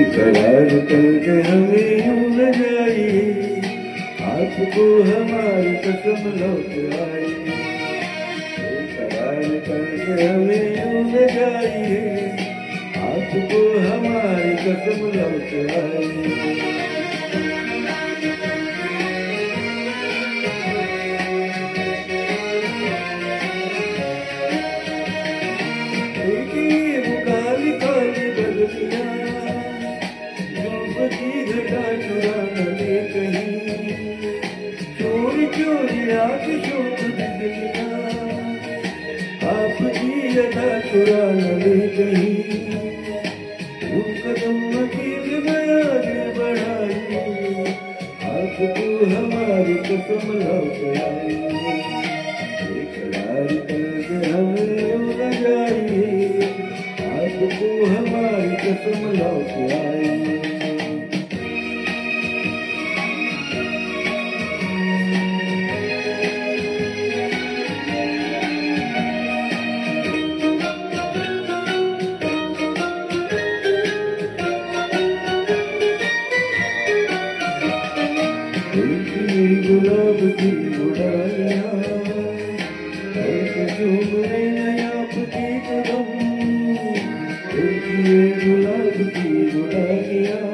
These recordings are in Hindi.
करार करके हमें यूं न जाइए, आपको हमारी कसम लौट आई। करार करके हमें यूं न जाइए, आपको हमारी कसम लौट आई। काली काली बदलियां डूबती घटा चुरा न ले कहीं, चोरी चोरी आके शोक बिजलियां आपकी अदा चुरा न ले कहीं। वो कदम अकेले में आगे बढ़ाई, आपको हमारी कसम लौट आई। करार करके हमें यूं न जाइए, आपको हमारी कसम लौट आई। गुलाब की उड़ाइयां ऐसे झूम रही हैं आपकी कदम, गुलाब की उड़ाइयां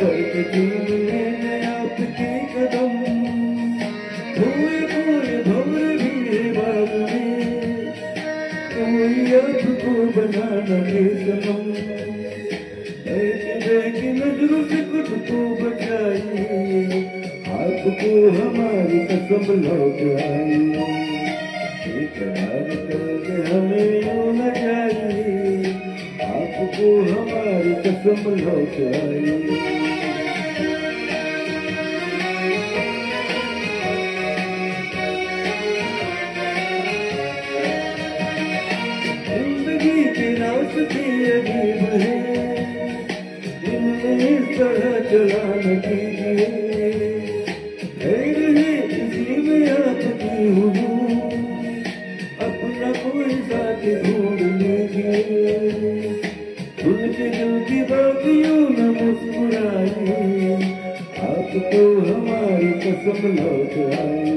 ऐसे झूम रही हैं आपकी कदम। फूल फूल भंवर भी है बाग में, कोई आपको बनाना है सनम। ऐसी नजरों से खुद को बचाइए, आपको हमारी कसम लौट आई। करार करके हमें यूं न जाइए, आपको हमारी कसम लौट आई। जिंदगी के रास्ते अजीब है, इनमें इस तरह चला न कीजिए। इसी में आपकी हुजूर अपना कोई साथ ढूंढ लीजिए। उनके दिल की बात यूं न मुस्कुराइए, आपको हमारी कसम लौट आई।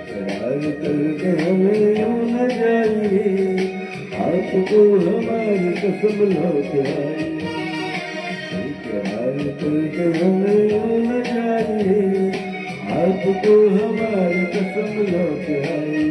करार करके हमें यूं न जाइए, आपको हमारी कसम लौट आई। करार करके हमें यूं न जाइए, आपको हमारी कसम लौट आई।